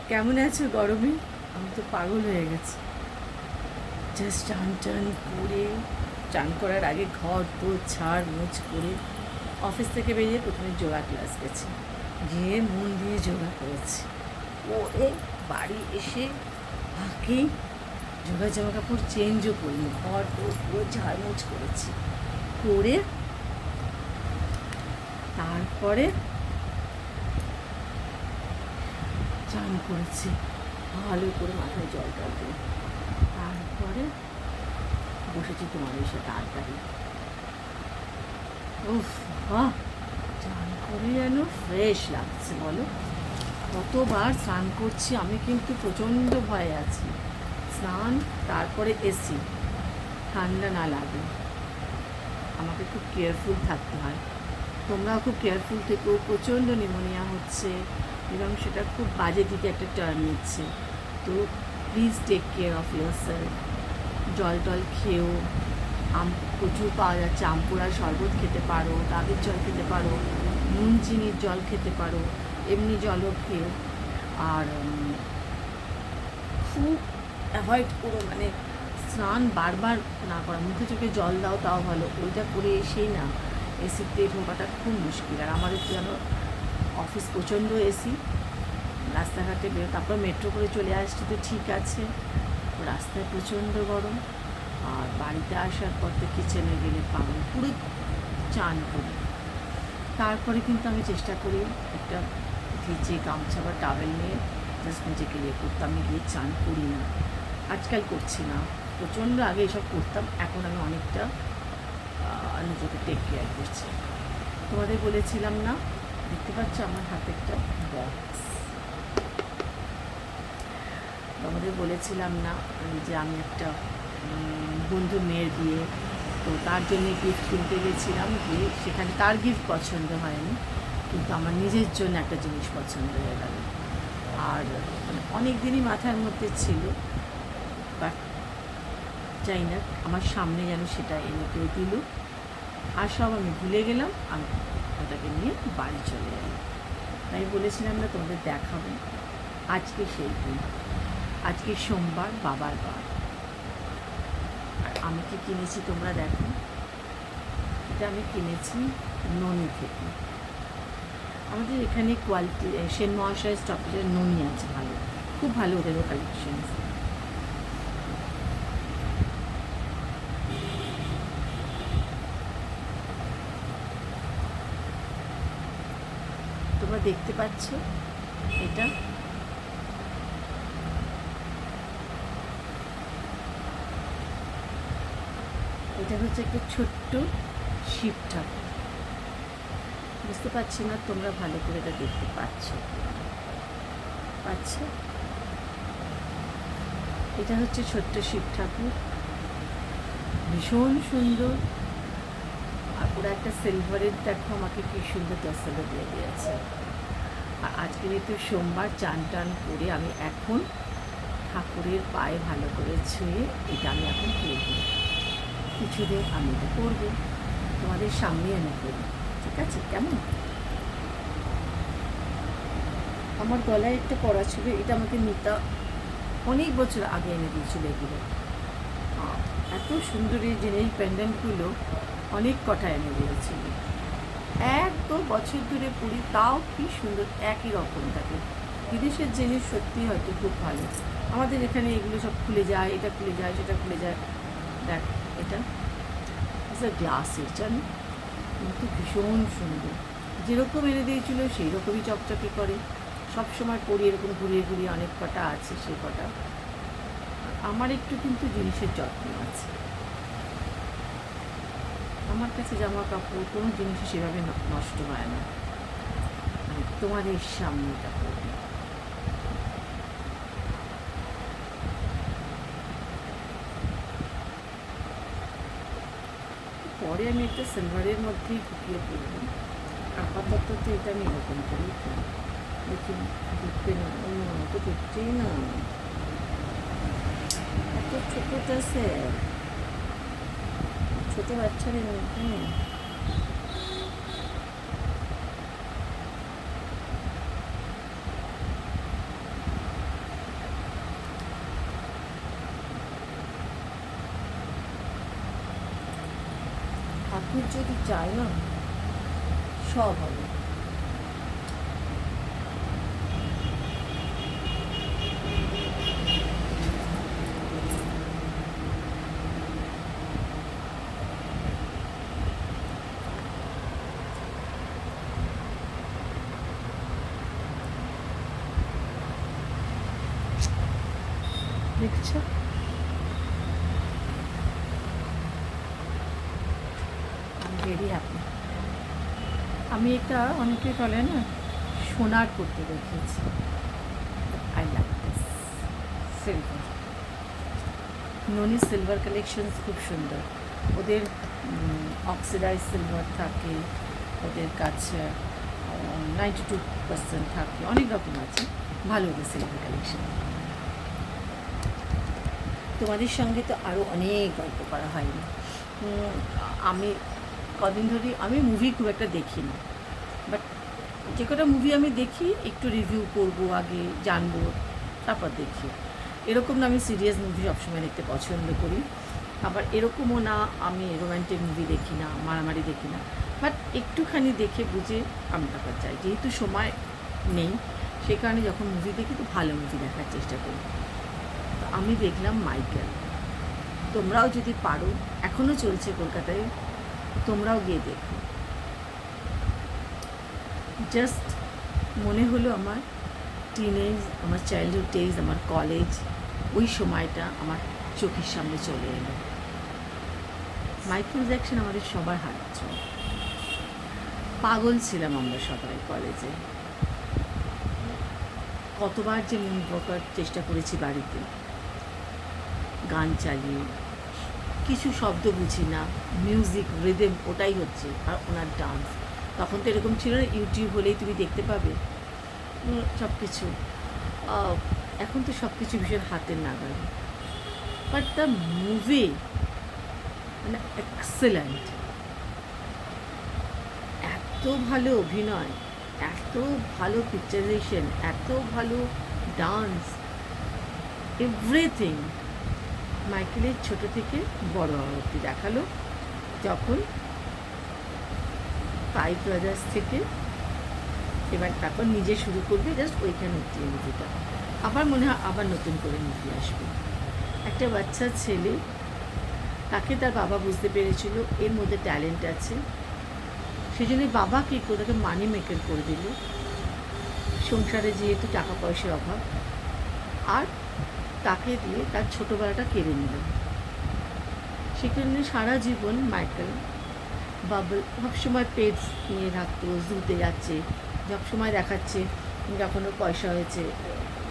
কেমন আছো গরমে? আমি তো পাগল হয়ে গেছি। জাস্ট টান টান করে চান করার আগে ঘর তো ছাড় মুছ করে অফিস থেকে বেরিয়ে প্রথমে যোগা ক্লাস গেছি, গিয়ে মন দিয়ে যোগা করেছি। করে বাড়ি এসে আগে যোগা জামা কাপড় চেঞ্জও করিনি, ঘর তো পুরো ঝাড়মুছ করেছি। করে তারপরে চান করেছি ভালো করে, মাথায় জল টল দিয়ে। তারপরে বসেছি তোমাদের সাথে আড্ডায়। উফ বাহ, স্নান করে যেন ফ্রেশ লাগছে বলো। কতবার স্নান করছি আমি, কিন্তু প্রচণ্ড ভয়ে আছি। স্নান, তারপরে এসি, ঠান্ডা না লাগে। আমাকে খুব কেয়ারফুল থাকতে হয়। তোমরাও খুব কেয়ারফুল থেকো। প্রচণ্ড নিউমোনিয়া হচ্ছে এবং সেটা খুব বাজে দিকে একটা টার্ন নিচ্ছে। তো please take care of yourself. জল টল খেয়েও, প্রচুর পাওয়া যাচ্ছে, আমপুরার শরবত খেতে পারো, ডাবের জল খেতে পারো, নুন চিনির জল খেতে পারো, এমনি জলও খেও। আর খুব অ্যাভয়েড করো, মানে স্নান বারবার না করা, মুখে চোখে জল দাও তাও ভালো, ওইটা করে এসেই না এসিতে ঢোকাটা খুব মুশকিল। আর আমাদের যেন অফিস প্রচণ্ড এসি, রাস্তাঘাটে বেরো, তারপর মেট্রো করে চলে আসছি তো ঠিক আছে, রাস্তায় প্রচণ্ড গরম। আর বাড়িতে আসার পর তো কিচেনে গেলে পাগল, পুরো চান করি। তারপরে কিন্তু আমি চেষ্টা করি একটা ভিজে গামছা বা টাওয়েল নিয়ে জাস্ট নিজেকে ইয়ে করতে, আমি গিয়ে চান করি না। আজকাল করছি না, প্রচণ্ড আগে এসব করতাম, এখন আমি অনেকটা নিজেকে টেক কেয়ার করছি। তোমাদের বলেছিলাম না, দেখতে পাচ্ছ আমার হাতে একটা বক্স, তোমাদের বলেছিলাম না যে আমি একটা বন্ধুর মেয়ের বিয়ে, তো তার জন্য গিফট কিনতে গেছিলাম, গিয়ে সেখানে তার গিফট পছন্দ হয়নি, কিন্তু আমার নিজের জন্য একটা জিনিস পছন্দ হয়ে গেল। আর মানে অনেক দিনই মাথার মধ্যে ছিল, বাট চাই না আমার সামনে যেন সেটা এনে কেউ দিল, আর সব আমি ভুলে গেলাম, আমি ওটাকে নিয়ে বাড়ি চলে এলাম। তাই বলেছিলাম না তোমাদের দেখাবো। আজকে সেই দিন, আজকে সোমবার, বাবার বার। আর আমি কি কিনেছি তোমরা দেখো, এটা আমি কিনেছি ননি থেকে। আমাদের এখানে কোয়ালিটি সেন মহাশয় স্টপেজের ননি আছে ভালো, খুব ভালো ওদেরও কালেকশন। তোমরা দেখতে পাচ্ছ এটা, এটা হচ্ছে একটা ছোট্ট শিব ঠাকুর। বুঝতে পারছি না তোমরা ভালো করে এটা দেখতে পাচ্ছ? এটা হচ্ছে ছোট্ট শিব ঠাকুর, ভীষণ সুন্দর। আর ওরা একটা সিলভারের, দেখো আমাকে কি সুন্দর দশলা দিয়ে দিয়েছে। আর আজকে যেহেতু সোমবার, চান টান করে আমি এখন ঠাকুরের পায়ে ভালো করে ছুঁয়ে এটা আমি এখন করবো। কিছুদিন আমি এটা করবো, তোমাদের সামনে আমি করি, ঠিক আছে? কেমন? আমার গলায় একটা পড়া ছিল, এটা আমাকে মিতা অনেক বছর আগে এনে দিয়েছিল। এগুলো এত সুন্দর, এই জিনিস প্যান্ডেন্টগুলো অনেক কটা এনে দিয়েছিল। এক দু বছর ধরে পড়ি, তাও কি সুন্দর, একই রকম থাকে। বিদেশের জিনিস সত্যি হয়তো খুব ভালো, আমাদের এখানে এগুলো সব খুলে যায়, এটা খুলে যায়, সেটা খুলে যায়। দেখ, এটা গ্লাসের, জানো, কিন্তু ভীষণ সুন্দর। যেরকম এনে দিয়েছিল সেই রকমই চকচকে করে, সবসময় পরি এরকম ঘুরিয়ে ঘুরিয়ে, অনেক কটা আছে সেই কটা। আমার একটু কিন্তু জিনিসের যত্ন আছে, আমার কাছে জামা কাপড় কোনো জিনিসই সেভাবে নষ্ট হয় না। তোমাদের সামনে এটা করবো। পরে আমি একটা সিলভারের মধ্যেই ঢুকিয়ে পড়ব, আপাতত তো এটা আমি এরকম করেই করি। দেখি ঢুকতে না, তো ঢুকছেই না, এত ছোটোটা সে ছোটো বাচ্চাদের মধ্যে। ঠাকুর যদি চায় না সব হবে। দেখছো, ভেরি হ্যাপি। আমি এটা অনেকে বলে না সোনার করতে দেখিয়েছি। I like this silver. Noni silver collections খুব সুন্দর। ওদের অক্সিডাইজ সিলভার থাকে, ওদের কাছে 92% থাকে, অনেক রকম আছে। ভালো ওদের সিলভার কালেকশন। তোমাদের সঙ্গে তো আরও অনেক গল্প করা হয়নি। আমি কদিন ধরে আমি মুভি খুব একটা দেখি না, বাট যে কটা মুভি আমি দেখি একটু রিভিউ করবো, আগে জানবো, তারপর দেখি। এরকম না আমি সিরিয়াস মুভি সবসময় দেখতে পছন্দ করি, আবার এরকমও না আমি রোম্যান্টিক মুভি দেখি না, মারামারি দেখি না, বাট একটুখানি দেখে বুঝে আমি তারপর যাই। যেহেতু সময় নেই, সে কারণে যখন মুভি দেখি তো ভালো মুভি দেখার চেষ্টা করি। তো আমি দেখলাম মাইকেল। তোমরাও যদি পারো, এখনও চলছে কলকাতায়, তোমরাও গিয়ে দেখো। জাস্ট মনে হলো আমার টিনেজ, আমার চাইল্ডহুড ডেজ, আমার কলেজ, ওই সময়টা আমার চোখের সামনে চলে এলো। মাইকেল জ্যাকসন আমাদের সবার হাত ছোঁয়া। পাগল ছিলাম আমরা সবাই কলেজে। কতবার যে মন বকার চেষ্টা করেছি বাড়িতে, গান চালিয়ে, কিছু শব্দ বুঝি না, মিউজিক রিদম ওটাই হচ্ছে, আর ওনার ডান্স। তখন তো এরকম ছিল না ইউটিউব হলেই তুমি দেখতে পাবে সব কিছু। এখন তো সব কিছু ভীষণ হাতের নাগালে, বাট দ্য মুভি মানে এক্সেলেন্ট। এত ভালো অভিনয়, এত ভালো পিকচারাইজেশন, এত ভালো ডান্স, এভরিথিং। মাইকেলের ছোট থেকে বড় হওয়া অবধি দেখালো। যখন ফাইভ ব্রাদার্স থেকে এবার তারপর নিজে শুরু করবে, জাস্ট ওইখানে অবধি মুভিটা। আবার মনে হয় আবার নতুন করে মুভি আসবে। একটা বাচ্চা ছেলে, তাকে তার বাবা বুঝতে পেরেছিল এর মধ্যে ট্যালেন্ট আছে, সেই জন্য বাবা কী করে তাকে মানি মেকার করে দিল। সংসারে যেহেতু টাকা পয়সার অভাব, আর তাকে দিয়ে তার ছোটোবেলাটা কেড়ে নিল। সেখানে সারা জীবন মাইকেল বাবল সবসময় পেটস নিয়ে থাকতো, জুতে যাচ্ছে, সবসময় দেখাচ্ছে যখন ওর পয়সা হয়েছে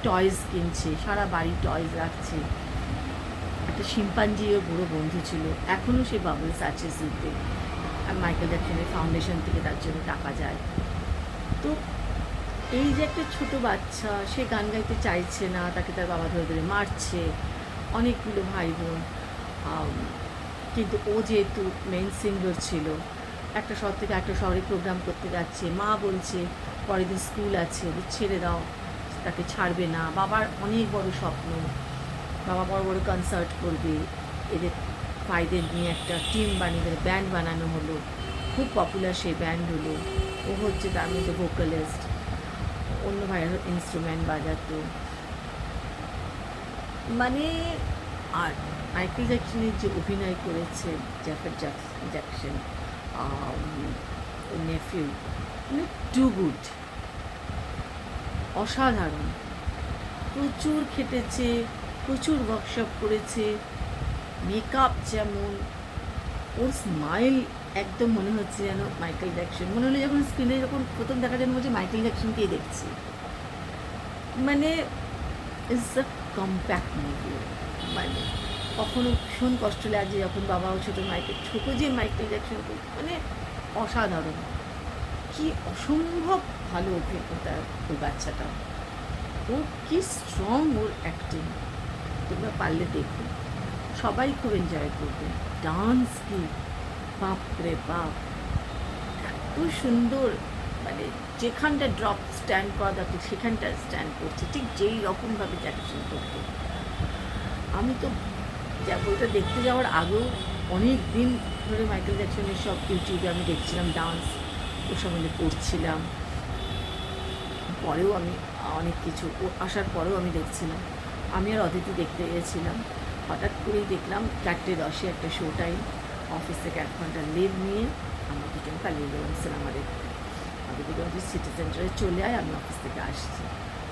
টয়েস কিনছে, সারা বাড়ি টয়েস রাখছে। একটা শিম্পাঞ্জিও বুড়ো বন্ধু ছিল, এখনও সে বাবলস আছে জুতে। আর মাইকেল জ্যাকসনের ফাউন্ডেশন থেকে তার জন্য টাকা যায়। তো এই যে একটা ছোটো বাচ্চা, সে গান গাইতে চাইছে না, তাকে তার বাবা ধরে ধরে মারছে, অনেকগুলো ভাই বোন, কিন্তু ও যেহেতু মেইন সিঙ্গার ছিল, একটা শহর থেকে একটা শহরে প্রোগ্রাম করতে যাচ্ছে, মা বলছে পরের দিন স্কুল আছে, ছেড়ে দাও, তাকে ছাড়বে না। বাবার অনেক বড় স্বপ্ন, বাবা বড় বড় কনসার্ট করবে, এদের ভাইদের নিয়ে একটা টিম বানিয়ে ব্যান্ড বানানো হলো, খুব পপুলার সেই ব্যান্ড হলো। ও হচ্ছে তার মধ্যে ভোকালিস্ট, অন্য ভাইয়ের ইনস্ট্রুমেন্ট বাজাতো। মানে আর মাইকেল জ্যাকসনের যে অভিনয় করেছে জ্যাফার জ্যাকসন, নেফিউ, মানে টু গুড, অসাধারণ। প্রচুর খেটেছে, প্রচুর ওয়ার্কশপ করেছে, মেকআপ যেমন, ওর স্মাইল একদম মনে হচ্ছে যেন মাইকেল জ্যাকসন। মনে হলো যখন স্ক্রিনে যখন প্রথম দেখা যেন হচ্ছে মাইকেল জ্যাকসনকেই দেখছি। মানে ইটস আ কম্প্যাক্ট মুভি। মানে কখনো ভীষণ কষ্ট লাগছে যখন বাবাও ছোটো ছোটো যে মাইকেল জ্যাকসন, মানে অসাধারণ, কি অসম্ভব ভালো অভিজ্ঞতা ওই বাচ্চাটা। ও কি স্ট্রং ওর অ্যাক্টিং, তোমরা পারলে দেখো, সবাই খুব এনজয় করবে। ডান্স কি বাপরে বাপ, এত সুন্দর, মানে যেখানটা ড্রপ স্ট্যান্ড করা দরকার সেখানটা স্ট্যান্ড করছে, ঠিক যেই রকমভাবে জ্যাকসন করতো। আমি তো বইটা দেখতে যাওয়ার আগেও অনেক দিন ধরে মাইকেল জ্যাকসনের সব ইউটিউবে আমি দেখছিলাম ডান্স, ওর সম্বন্ধে পড়ছিলাম। পরেও আমি অনেক কিছু ও আসার পরেও আমি দেখছিলাম। আমি আর অদিতি দেখতে গিয়েছিলাম। হঠাৎ করেই দেখলাম 4:10 একটা শো টাইম। অফিস থেকে 1 ঘন্টা লিভ নিয়ে আমরা দুজন পালিয়ে গেলাম সিনেমা দেখতে। অদিতি বলছে সিটি সেন্টারে চলে আয়, আমি অফিস থেকে আসছি,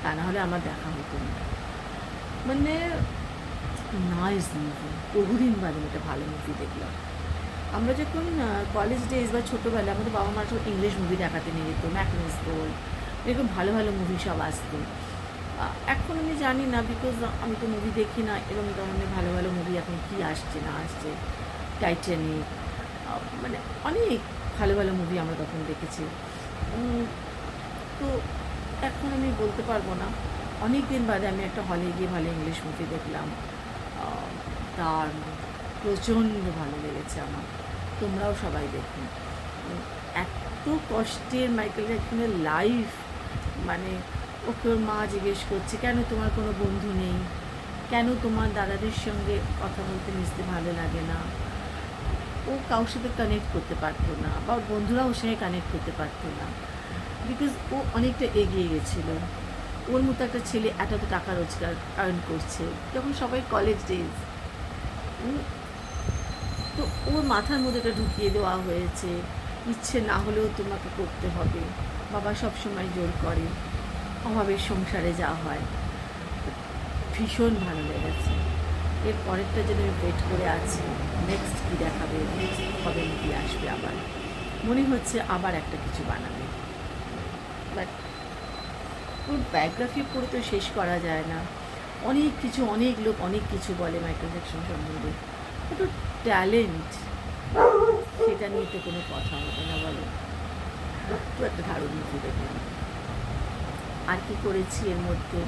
তা না হলে আমার দেখা হতো না। মানে নাইস মুভি, বহুদিন বাদে একটা ভালো মুভি দেখলাম। আমরা যখন কলেজ ডেজ বা ছোটোবেলায় আমাদের বাবা মা সব ইংলিশ মুভি দেখাতে নিয়ে যেত, ম্যাকনেস গোল্ড, এরকম ভালো ভালো মুভি সব আসতো। এখন আমি জানি না, বিকজ আমি তো মুভি দেখি না এরকম ধরনের ভালো ভালো মুভি এখন কী আসছে না আসছে। টাইটানিক, মানে অনেক ভালো ভালো মুভি আমরা তখন দেখেছি। তো এখন আমি বলতে পারবো না। অনেক দিন বাদে আমি একটা হলে গিয়ে ভালো ইংলিশ মুভি দেখলাম, তার প্রচণ্ড ভালো লেগেছে আমার। তোমরাও সবাই দেখুন। এত কষ্টের মাইকেল জ্যাকসনের লাইফ, মানে ওকে ওর মা জিজ্ঞেস করছে কেন তোমার কোনো বন্ধু নেই, কেন তোমার দাদাদের সঙ্গে কথা বলতে মিশতে ভালো লাগে না। ও কারোর সাথে কানেক্ট করতে পারতো না, বা ওর বন্ধুরা ওর সঙ্গে কানেক্ট করতে পারতো না, বিকজ ও অনেকটা এগিয়ে গেছিলো। ওর মতো একটা ছেলে এত টাকা রোজগার আর্ন করছে যখন সবাই কলেজ ডেজ, তো ওর মাথার মধ্যে এটা ঢুকিয়ে দেওয়া হয়েছে ইচ্ছে না হলেও তোমাকে করতে হবে। বাবা সব সময় জোর করে, অভাবের সংসারে যা হয়। ভীষণ ভালো লেগেছে। এর পরেরটা যেন আমি ওয়েট করে আছি, নেক্সট কী দেখাবে, নেক্সট কবে মুভি আসবে। আবার মনে হচ্ছে আবার একটা কিছু বানাবে, বাট ওর বায়োগ্রাফি পড়ে তো শেষ করা যায় না। অনেক কিছু, অনেক লোক অনেক কিছু বলে মাইকেল জ্যাকসন সম্বন্ধে, কত ট্যালেন্ট, সেটা নিয়ে তো কোনো কথা হবে না বলো। তো একটা দারুণ মুভি দেখলাম। আর কি করেছি এর মধ্যে,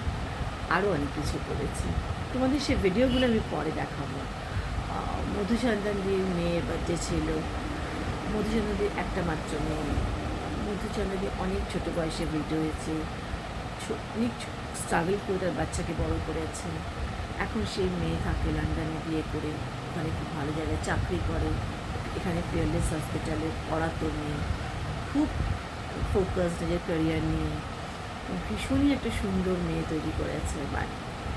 আরও অনেক কিছু করেছি, তোমাদের সে ভিডিওগুলো আমি পরে দেখাবো। মধুচন্দ্রাদির মেয়ের বার্থডে ছিল। মধুচন্দ্রাদির একটা মাত্র মেয়ে। মধুচন্দ্রাদি অনেক ছোটো বয়সে ভিডিও হয়েছে, অনেক স্ট্রাগল করে তার বাচ্চাকে বড় করেছে। এখন সেই মেয়ে থাকে লন্ডনে, বিয়ে করে ওখানে খুব ভালো জায়গায় চাকরি করে। এখানে পিয়ারলেস হসপিটালে পড়াতো মেয়ে, খুব ফোকাস নিজের ক্যারিয়ার নিয়ে। ভীষণই একটা সুন্দর মেয়ে তৈরি করেছে, বা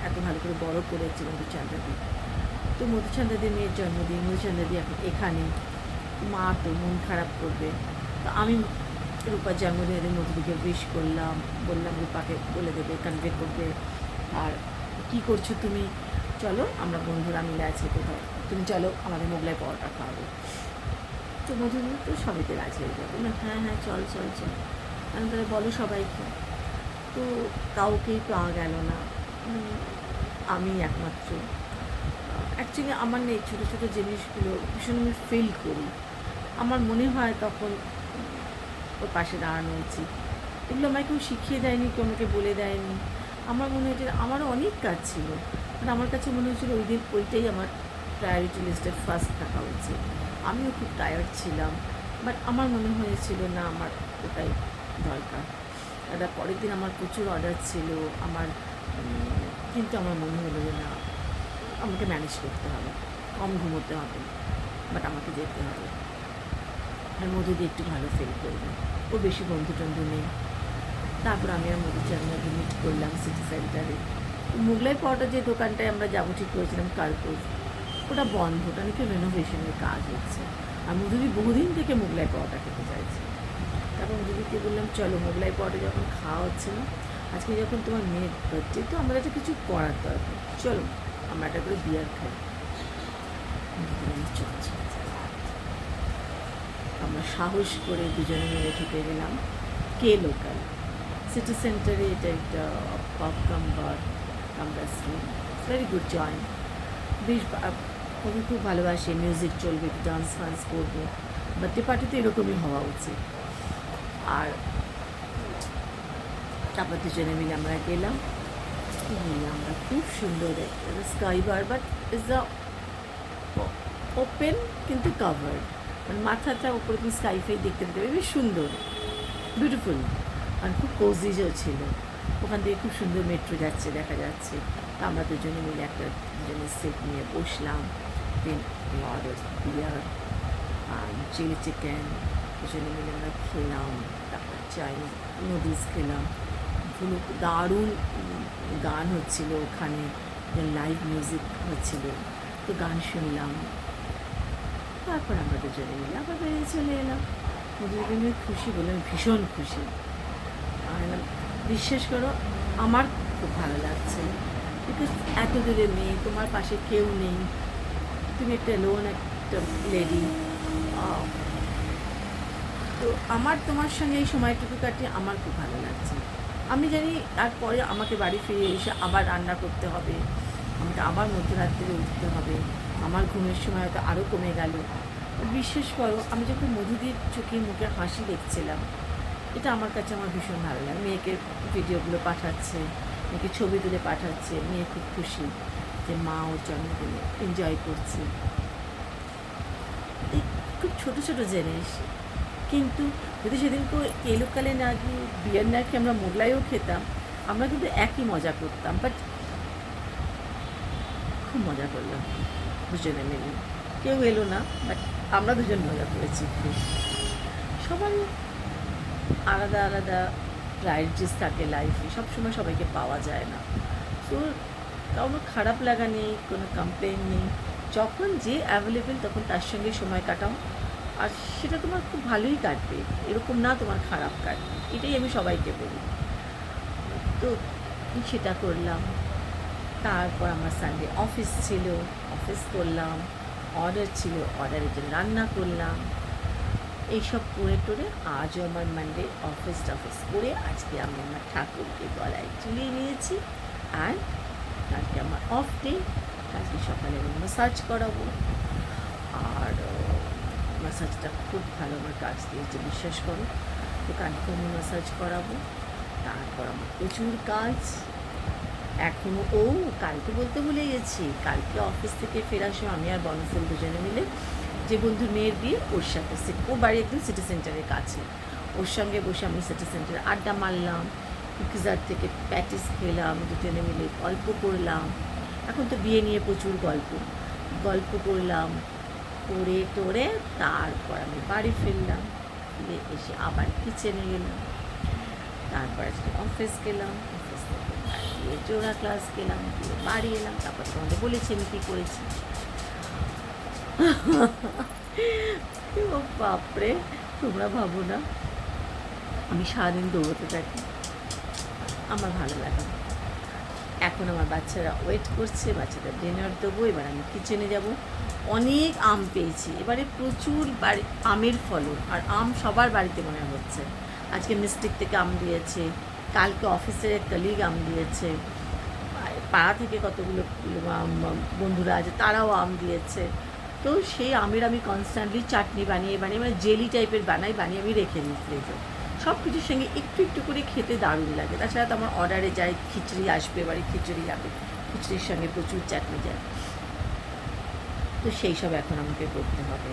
এত ভালো করে বড় করেছে মধুচন্দ্রাদি। তো মধুচন্দ্রাদির মেয়ের জন্মদিন, মধুচন্দ্রাদি এখন এখানে, মা তো মন খারাপ করবে। তো আমি রূপার জন্মদিনে মধুদিকে উইশ করলাম, বললাম রূপাকে বলে দেবে, কনভে করবে। আর কি করছো তুমি, চলো আমরা বন্ধুরা মিলে আছি কোথাও, তুমি চলো আমাদের মোগলাই পরোটা খাওয়াবো। তো মধুদি তো সবাইতে রাজি হয়ে যাবে না, হ্যাঁ হ্যাঁ চল চল চল। আমি তাহলে বলো সবাইকে। তো কাউকেই পাওয়া গেল না, আমি একমাত্র। অ্যাকচুয়ালি আমার নেই ছোটো ছোটো জিনিসগুলো ভীষণ আমি ফিল করি। আমার মনে হয় তখন ওর পাশে দাঁড়ানো উচিত। এগুলো আমায় কেউ শিখিয়ে দেয়নি, কেউ আমাকে বলে দেয়নি। আমার মনে হয়েছে আমারও অনেক কাজ ছিল, আর আমার কাছে মনে হয়েছিল ওই দিন ওইটাই আমার প্রায়োরিটি লিস্টে ফার্স্ট থাকা উচিত। আমিও খুব টায়ার্ড ছিলাম, বাট আমার মনে হয়েছিল না আমার ওটাই দরকার। দাদা পরের দিন আমার প্রচুর অর্ডার ছিল আমার, কিন্তু আমার মনে হলো যে না, আমাকে ম্যানেজ করতে হবে, কম ঘুমোতে হবে, বাট আমাকে যেতে হবে। আর মধুদি একটু ভালো ফিল করবে, ও বেশি বন্ধু টন্ধু নেই। তারপর আমি আর মধুচন্দ্রাকে মিট করলাম সিটি সেন্টারে। মোগলাই পরোটা যে দোকানটায় আমরা যাবো ঠিক করেছিলাম কার্পুর, ওটা বন্ধ, ওটা নাকি রেনোভেশনের কাজ হচ্ছে। আর মধুদি বহুদিন থেকে মোগলাই পরোটা খেতে চাইছে। তারপর মধুদিকে বললাম চলো মোগলাই পরোটা যখন খাওয়া হচ্ছে না, আজকে যখন তোমার মেয়ের বার্থডে, তো আমাদের একটা কিছু করার দরকার, চলো আমরা একটা করে বিয়ার খাই। চল চল। আমরা সাহস করে দুজনে মিলে ঢুকে গেলাম কে লোকাল সিটি সেন্টারে। এটা একটা pub cum bar cum restaurant, very good joint. বেশ ওকে খুব ভালোবাসে, মিউজিক চলবে, ডান্স ফান্স করবো, বার্থডে পার্টি তো এরকমই হওয়া উচিত। আর তারপর দুজনে মিলে আমরা গেলাম, আমরা খুব সুন্দর sky bar, but is the open কিন্তু কাভার্ড, মানে মাথাটা উপরে তুমি স্কাইফাই দেখতে পেতে, বেশ সুন্দর, বিউটিফুল, আর খুব কোজিজও ছিল। ওখান থেকে খুব সুন্দর মেট্রো যাচ্ছে দেখা যাচ্ছে। তো আমরা দুজনে মিলে একটা দুজনের সিট নিয়ে বসলাম, then lot of beer and chili chicken দুজনে মিলে আমরা খেলাম। তারপর চাইনিজ নুডলস খেলাম। দারুণ গান হচ্ছিল ওখানে, লাইভ মিউজিক হচ্ছিল, তো গান শুনলাম। তারপর আমরা দুজনে মিলে আবার বেরিয়ে চলে এলাম। দুজনে মিলে খুশি বলে ভীষণ খুশি। আর বিশ্বাস করো আমার খুব ভালো লাগছে, বিকজ এত দূরে মেয়ে, তোমার পাশে কেউ নেই, তুমি একটা লোন, একটা লেডি। তো আমার তোমার সঙ্গে এই সময়টুকু কাটিয়ে আমার খুব ভালো লাগছে। আমি জানি তারপরে আমাকে বাড়ি ফিরে এসে আবার রান্না করতে হবে, আমাকে আবার মধ্যরাত্রিরে উঠতে হবে, আমার ঘুমের সময় হয়তো আরও কমে গেল। বিশ্বাস করো আমি যখন মধুদির চোখে মুখে হাসি দেখছিলাম, এটা আমার কাছে আমার ভীষণ ভালো লাগে। মেয়েকে ভিডিওগুলো পাঠাচ্ছে, মেয়েকে ছবি তুলে পাঠাচ্ছে, মেয়ে খুব খুশি যে মা ওর জন্মদিনে এনজয় করছে। এই খুব ছোটো ছোটো জিনিস, কিন্তু যদি সেদিন এলোকালে না গিয়ে বিয়ের না খেয়ে আমরা মোগলাইও খেতাম, আমরা কিন্তু একই মজা করতাম। বাট খুব মজা করলাম দুজনে মিলে, কেউ এলো না, বাট আমরা দুজন মজা করেছি খুব। সবাই আলাদা আলাদা প্রায়োরিটিস থাকে লাইফে, সবসময় সবাইকে পাওয়া যায় না। তো কোনো খারাপ লাগা নেই, কোনো কমপ্লেন নেই, যখন যে অ্যাভেলেবেল তখন তার সঙ্গে সময় কাটাও, আর সেটা তোমার খুব ভালোই কাটবে, এরকম না তোমার খারাপ কাটবে, এটাই আমি সবাইকে বলি। তো সেটা করলাম। তারপর আমার সানডে অফিস ছিল, অফিস করলাম, অর্ডার ছিল, অর্ডারের জন্য রান্না করলাম। এইসব করে টোরে আজও আমার মানডে অফিস করে আজকে আমি আমার ঠাকুরকে গলায় ঝুলিয়ে নিয়েছি। আর কালকে আমার অফ ডে, কালকে সকালে আমি ম্যাসাজ করাবো। আর ম্যাসাজটা খুব ভালো আমার কাজ দিয়েছে, বিশ্বাস করো। তো কালকে আমি ম্যাসাজ করাবো। তারপর আমার প্রচুর কাজ এখনও। কালকে বলতে ভুলে গেছি, কালকে অফিস থেকে ফেরার সময় আমি আর বনফুল দুজনে মিলে, যে বন্ধুর মেয়ের বিয়ে ওর সাথে, ও বাড়ি একদম সিটি সেন্টারের কাছে, ওর সঙ্গে বসে আমি সিটি সেন্টারে আড্ডা মারলাম, কুকিজার থেকে প্যাটিস খেলাম, দুজনে মিলে গল্প করলাম। এখন তো বিয়ে নিয়ে প্রচুর গল্প করলাম, করে টোরে তারপর আমি বাড়ি ফিরলাম, ফিরে এসে আবার কিচেনে গেলাম। তারপর আজকে অফিস গেলাম, অফিস থেকে গিয়ে যোগা ক্লাস গেলাম, দিয়ে বাড়ি এলাম। তারপর তোমাদের বলেছি আমি কী করেছি। ও বাপরে, তোমরা ভাবো না আমি সারাদিন দৌড়তে থাকি, আমার ভালো লাগে। এখন আমার বাচ্চারা ওয়েট করছে, বাচ্চাদের ডিনার দেবো, এবার আমি কিচেনে যাব। অনেক আম পেয়েছি এবারে, প্রচুর বাড়ি আমের ফলন, আর আম সবার বাড়িতে মনে হচ্ছে। আজকে মিস্টেক থেকে আম দিয়েছে, কালকে অফিসের এক কলিগ আম দিয়েছে, পাড়া থেকে কতগুলো বন্ধুরা আছে তারাও আম দিয়েছে। তো সেই আমের আমি কনস্ট্যান্টলি চাটনি বানিয়ে মানে জেলি টাইপের বানিয়ে আমি রেখে দিই ফ্রিজে। সব কিছুর সঙ্গে একটু একটু করে খেতে দারুণ লাগে। তাছাড়া তো আমার অর্ডারে যায়, খিচুড়ি আসবে, এবারে খিচুড়ি যাবে, খিচুড়ির সঙ্গে প্রচুর চাটনি যায়। তো সেই সব এখন আমাকে করতে হবে।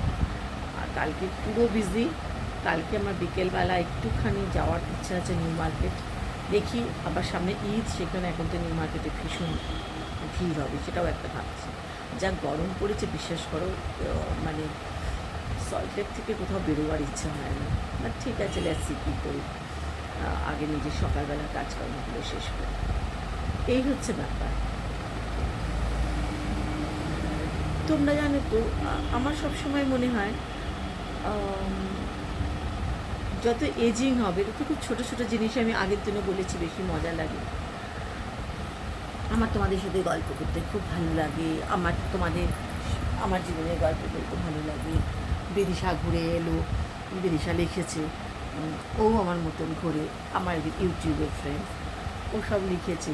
আর কালকে পুরো বিজি। কালকে আমার বিকেলবেলা একটুখানি যাওয়ার ইচ্ছা আছে নিউ মার্কেট, দেখি আবার সামনে ঈদ, সেখানে এখন তো নিউ মার্কেটে ভীষণ ভিড় হবে, সেটাও একটা ভাবছি। যা গরম পড়েছে বিশ্বাস করো, মানে সল্টলেক থেকে কোথাও বেরোবার ইচ্ছা হয় না। বাট ঠিক আছে, লেটসি কী করি, আগে নিজের সকালবেলার কাজকর্মগুলো শেষ করি, এই হচ্ছে ব্যাপার। তোমরা জানো তো, আমার সবসময় মনে হয় যত এজিং হবে তত খুব ছোটো ছোটো জিনিস, আমি আগের দিনও বলেছি, বেশি মজা লাগে। আমার তোমাদের সাথে গল্প করতে খুব ভালো লাগে, আমার জীবনের গল্প করতে ভালো লাগে। বিদিশা ঘুরে এলো, বিদিশা লিখেছে, ও আমার মতন ঘুরে, আমার ইউটিউবের ফ্রেন্ড, ও সব লিখেছে,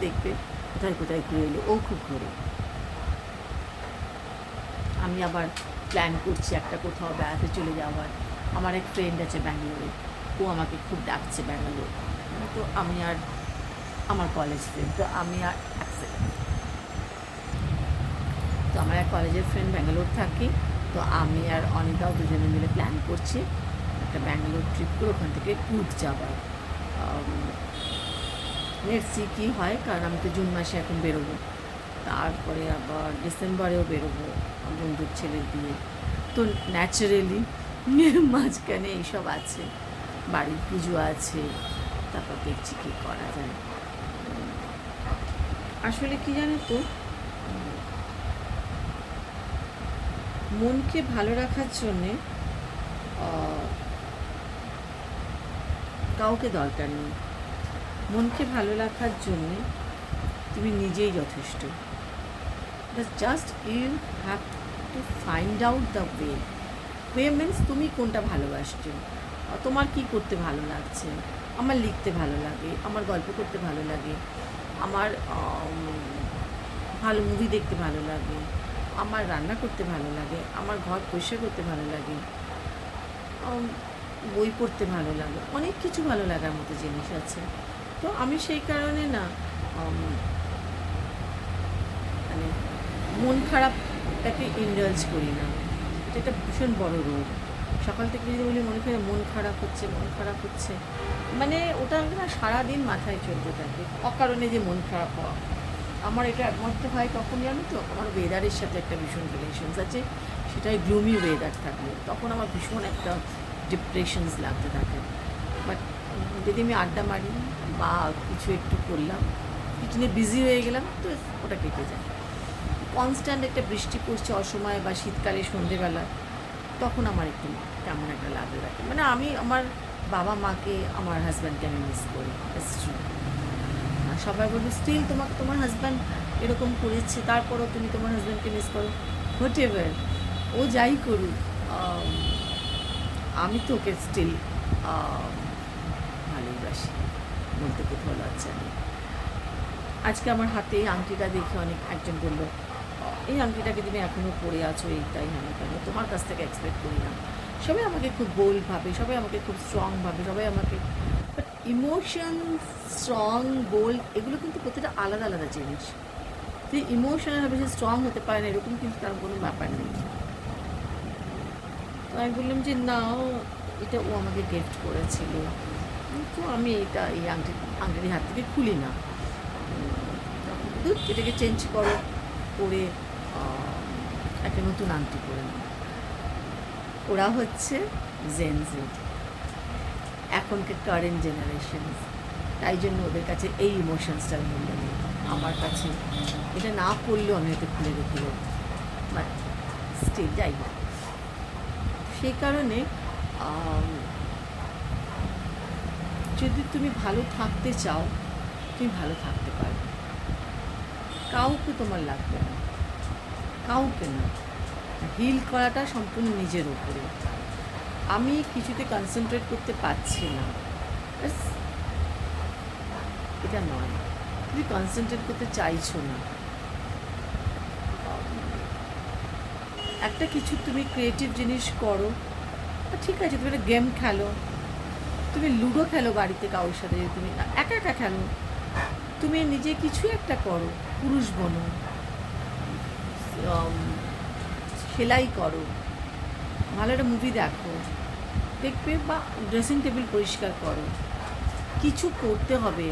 দেখবে কোথায় কোথায় ঘুরে এলো, ও খুব ঘুরে। আমি আবার প্ল্যান করছি একটা কোথাও বেড়াতে চলে যাওয়ার। আমার এক ফ্রেন্ড আছে ব্যাঙ্গালোরে, ও আমাকে খুব ডাকছে ব্যাঙ্গালোর। তো আমি আর আমার কলেজ ফ্রেন্ড, তো আমি আর তো আমার এক কলেজের ফ্রেন্ড ব্যাঙ্গালোর থাকি, তো আমি আর অনিতাও দুজনে মিলে প্ল্যান করছি একটা ব্যাঙ্গালোর ট্রিপ করে ওখান থেকে ট্যুর যাবার। লেটস সি কী হয়, কারণ আমি তো জুন মাসে এখন বেরোবো। তারপরে আবার ডিসেম্বরেও বেরোবো বন্ধুর ছেলের বিয়ে। তো ন্যাচারালি মাঝখানে এইসব আছে, বাড়ির পুজো আছে, তারপর দেখছি কী করা যায়। আসলে কি জানো তো, মনকে ভালো রাখার জন্যে কাউকে দরকার নেই। মনকে ভালো রাখার জন্যে তুমি নিজেই যথেষ্ট। Just you have to find out the way means তুমি কোনটা ভালোবাসছো, তোমার কি করতে ভালো লাগছে। আমার লিখতে ভালো লাগে, আমার গল্প করতে ভালো লাগে, আমার ভালো মুভি দেখতে ভালো লাগে, আমার রান্না করতে ভালো লাগে, আমার ঘর পরিষ্কার করতে ভালো লাগে, বই পড়তে ভালো লাগে, অনেক কিছু ভালো লাগার মতো জিনিস আছে। তো আমি সেই কারণে না মানে মন খারাপটাকে ইন্ডালজ করি না। এটা একটা ভীষণ বড় রোগ। সকাল থেকে যদি বলি মন খারাপ হচ্ছে, মানে ওটা না সারাদিন মাথায় চলতে থাকে, অকারণে যে মন খারাপ হওয়া। আমার এটা একমাত্র হয় কখন জানো তো, আমার ওয়েদারের সাথে একটা ভীষণ রিলেশনস আছে। সেটাই গ্লুমি ওয়েদার থাকলে তখন আমার ভীষণ একটা ডিপ্রেশনস লাগতে থাকে। বাট যদি আমি আড্ডা মারি বা কিছু একটু করলাম, কিচেনে বিজি হয়ে গেলাম, তো ওটা কেটে যায়। কনস্ট্যান্ট একটা বৃষ্টি পড়ছে অসময়ে বা শীতকালে সন্ধেবেলা, তখন আমার একটু কেমন একটা লাগতে থাকে। মানে আমি আমার বাবা মাকে, আমার হাজব্যান্ডকে আমি মিস করি। সবাই বলবে স্টিল তোমার হাজব্যান্ড এরকম করেছে, তারপরও তুমি তোমার হাজব্যান্ডকে মিস করো। হোয়াট এভার, ও যাই করুক, আমি তো ওকে স্টিল ভালোবাসি, বলতে কোথাও লজ্জা নেই। আজকে আমার হাতে এই আংটিটা দেখে একজন বললো, এই আংটিটাকে তুমি এখনও পরে আছো, এইটাই হ্যাঁ কেন, তোমার কাছ থেকে এক্সপেক্ট করি না। সবাই আমাকে খুব বোল্ড ভাবে, সবাই আমাকে খুব স্ট্রং ভাবে, সবাই আমাকে, বাট ইমোশন, স্ট্রং, বোল্ড, এগুলো কিন্তু প্রতিটা আলাদা আলাদা জিনিস। তুই ইমোশনাল হবে, সে স্ট্রং হতে পারে না, এরকম কিন্তু তার কোনো ব্যাপার নেই। তো আমি বললাম যে না, এটা ও আমাকে গিফট করেছিল, তো আমি এই আংটির হাত থেকে খুলি না, এটাকে চেঞ্জ করে একটা নতুন আংটি করে নাও। ওরা হচ্ছে জেনজি, এখনকার কারেন্ট জেনারেশন, তাই জন্য ওদের কাছে এই ইমোশনসটার মূল্য নেই। আমার কাছে এটা না করলেও আমি হয়তো খুলে রেখে দেবো, বাট স্টিল যাই হোক। সেই কারণে যদি তুমি ভালো থাকতে চাও, তুমি ভালো থাকতে পারো। কাউকে তোমার লাগবে না, কাউকে না। হিল করাটা সম্পূর্ণ নিজের উপরে। আমি কিছুতে কনসেন্ট্রেট করতে পারছি না, এটা নয়। তুমি কনসেন্ট্রেট করতে চাইছো না, একটা কিছু তুমি ক্রিয়েটিভ জিনিস করো, ঠিক আছে, তুমি একটা গেম খেলো, তুমি লুডো খেলো বাড়িতে কারোর সাথে, তুমি একা একা খেলো, তুমি নিজে কিছু একটা করো, পুরুষ বনো, সেলাই করো, ভালো একটা মুভি দেখবে, বা ড্রেসিং টেবিল পরিষ্কার করো। কিছু করতে হবে,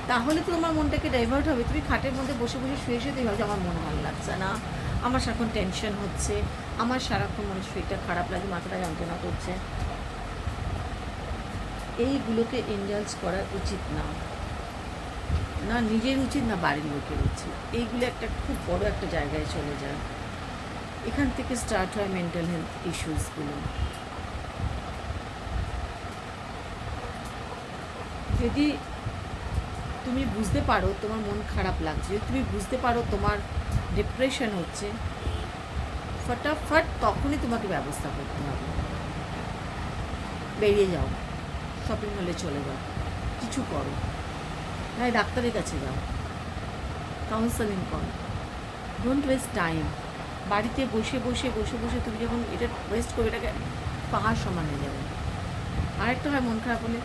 তাহলে তো তোমার মনটাকে ডাইভার্ট হবে। তুমি খাটের মধ্যে বসে বসে শুয়ে শুয়ে ভাবছো আমার মন ভালো লাগছে না, আমার সারাক্ষণ টেনশন হচ্ছে, আমার সারাক্ষণ মানে শরীরটা খারাপ লাগে, মাথাটা যন্ত্রণা করছে। এইগুলোকে ইন্ডালজ করা উচিত না, না নিজের উচিত, না বাড়ির লোকের উচিত। এইগুলো একটা খুব বড় একটা জায়গায় চলে যায়। এখান থেকে স্টার্ট হয় মেন্টাল হেলথ ইস্যুসগুলো। যদি তুমি বুঝতে পারো তোমার মন খারাপ লাগছে, যদি তুমি বুঝতে পারো তোমার ডিপ্রেশন হচ্ছে, ফটাফট তখনই তোমাকে ব্যবস্থা করতে হবে। বেরিয়ে যাও, শপিং মলে চলে যাও, কিছু করো, হ্যাঁ ডাক্তারের কাছে যাও, কাউন্সেলিং করো। Don't waste time. বাড়িতে বসে বসে তুমি যখন এটা ওয়েস্ট করবে, এটাকে পাহাড় সমান হয়ে যাবে। আরেকটা হয় মন খারাপ হলে,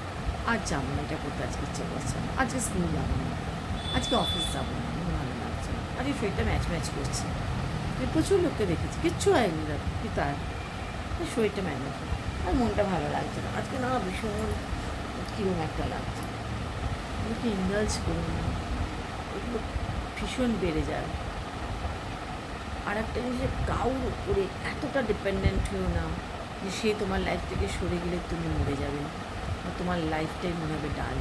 আজ যাবো না, এটা করতে আজকে ইচ্ছে করছে না, আজকে স্কুল যাবো না, আজকে অফিস যাবো না, আমার ভালো লাগছে না, আজকে শরীরটা ম্যাচ করছে। প্রচুর লোককে দেখেছি, কিচ্ছু হয়নি কি তার শরীরটা ম্যাচ, আর মনটা ভালো লাগছে না, আজকে না ভীষণ কীরকম একটা লাগছে। এগুলোকে ইন্ডালজ করুন না, এগুলো ভীষণ বেড়ে যায়। আর একটা জিনিস, কাউর উপরে এতটা ডিপেন্ডেন্ট হয়েও না যে সে তোমার লাইফ থেকে সরে গেলে তুমি মরে যাবে, বা তোমার লাইফটাই মনে হবে ডাল।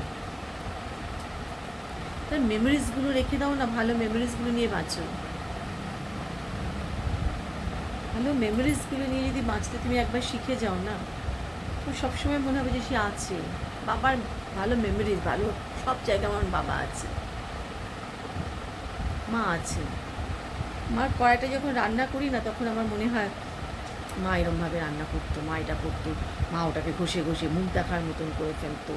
তার মেমোরিজগুলো রেখে দাও না, ভালো মেমোরিজগুলো নিয়ে বাঁচো। ভালো মেমোরিজগুলো নিয়ে যদি বাঁচতে তুমি একবার শিখে যাও না, তো সবসময় মনে হবে যে সে আছে। বাবার ভালো মেমোরিজ, ভালো সব জায়গায় আমার বাবা আছে, মা আছে। মার কড়াইটা যখন রান্না করি না, তখন আমার মনে হয় মা এরমভাবে রান্না করতো, মা এটা করতো, মা ওটাকে ঘষে ঘষে মুখ দেখার মতন করে ফেলতো।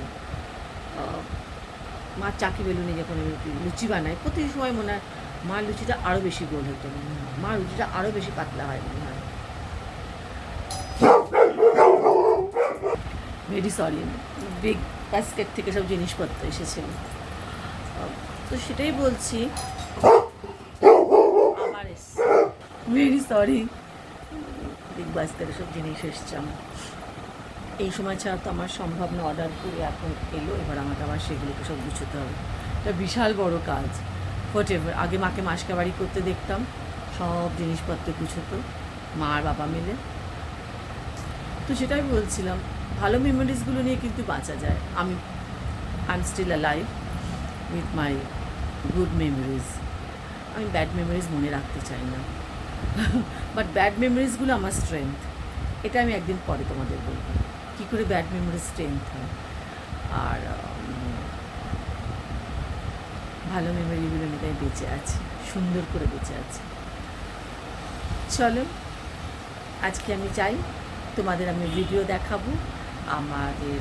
মা চাকি বেলুনে যখন আমি লুচি বানাই, প্রতি সময় মনে হয় মার লুচিটা আরও বেশি গোল হতো, মনে হয় মার লুচিটা আরও বেশি পাতলা হয়, মনে হয়। ভেরি সরি, বিগ বাস্কেট থেকে সব জিনিসপত্র এসেছিল, তো সেটাই বলছি। আবার ভেরি সরি, বিগ বাস্কেটে সব জিনিস এসছে আমার। এই সময় ছাড়া তো আমার সম্ভব না, অর্ডার করে এখন এলো, এবার আমাকে আবার সেগুলোকে সব গুছোতে হবে। এটা বিশাল বড় কাজ। হোয়াট এভার, আগে মাকে মাসকাবাড়ি করতে দেখতাম, সব জিনিসপত্র গুছোতো মা আর বাবা মিলে। তো সেটাই বলছিলাম, ভালো মেমোরিজগুলো নিয়ে কিন্তু বাঁচা যায়। I am still alive with my good memories. আমি ব্যাড মেমোরিজ মনে রাখতে চাই না, বাট ব্যাড মেমোরিজগুলো আমার স্ট্রেংথ। এটা আমি একদিন পরে তোমাদের বলবো কী করে ব্যাড মেমোরিজ স্ট্রেংথ হয়, আর ভালো মেমোরিগুলো নিয়ে তাই বেঁচে আছি, সুন্দর করে বেঁচে আছি। চলো, আজকে আমি চাই তোমাদের আমি ভিডিও দেখাবো আমাদের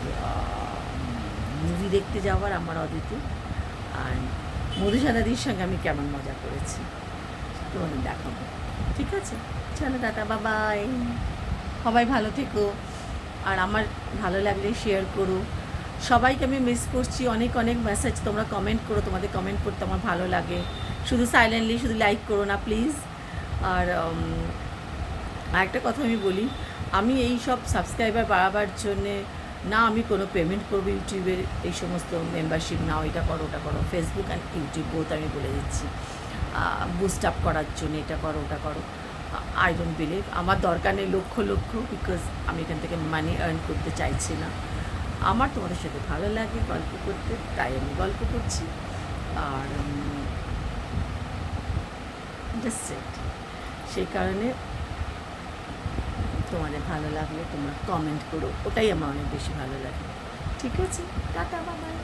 মুভি দেখতে যাওয়ার, আমার অদিতি আর মধুসানাদির সঙ্গে আমি কেমন মজা করেছি তোমাদের দেখাবো। ঠিক আছে, চলো টাটা, বাবাই। সবাই ভালো থেকো, আর আমার ভালো লাগলে শেয়ার করো। সবাইকে আমি মিস করছি, অনেক অনেক মেসেজ, তোমরা কমেন্ট করো, তোমাদের কমেন্ট করতে আমার ভালো লাগে। শুধু সাইলেন্টলি শুধু লাইক করো না প্লিজ। আর আরেকটা কথা আমি বলি, আমি এই সব সাবস্ক্রাইবার বাড়াবার জন্যে না আমি কোনো পেমেন্ট করবো ইউটিউবের, এই সমস্ত মেম্বারশিপ নাও, এটা করো ওটা করো, ফেসবুক অ্যান্ড ইউটিউব বোথ আমি বলে দিচ্ছি, বুস্ট আপ করার জন্য এটা করো ওটা করো। আই ডোন্ট বিলিভ, আমার দরকার নেই লক্ষ লক্ষ, বিকজ আমি এখান থেকে মানি আর্ন করতে চাইছি না। আমার তোমাদের সাথে ভালো লাগে গল্প করতে, তাই আমি গল্প করছি। আর জাস্ট সেট, সেই কারণে তোমাদের ভালো লাগলে তোমরা কমেন্ট করো, ওটাই আমার অনেক বেশি ভালো লাগে। ঠিক আছে, টাটা, বাবাই।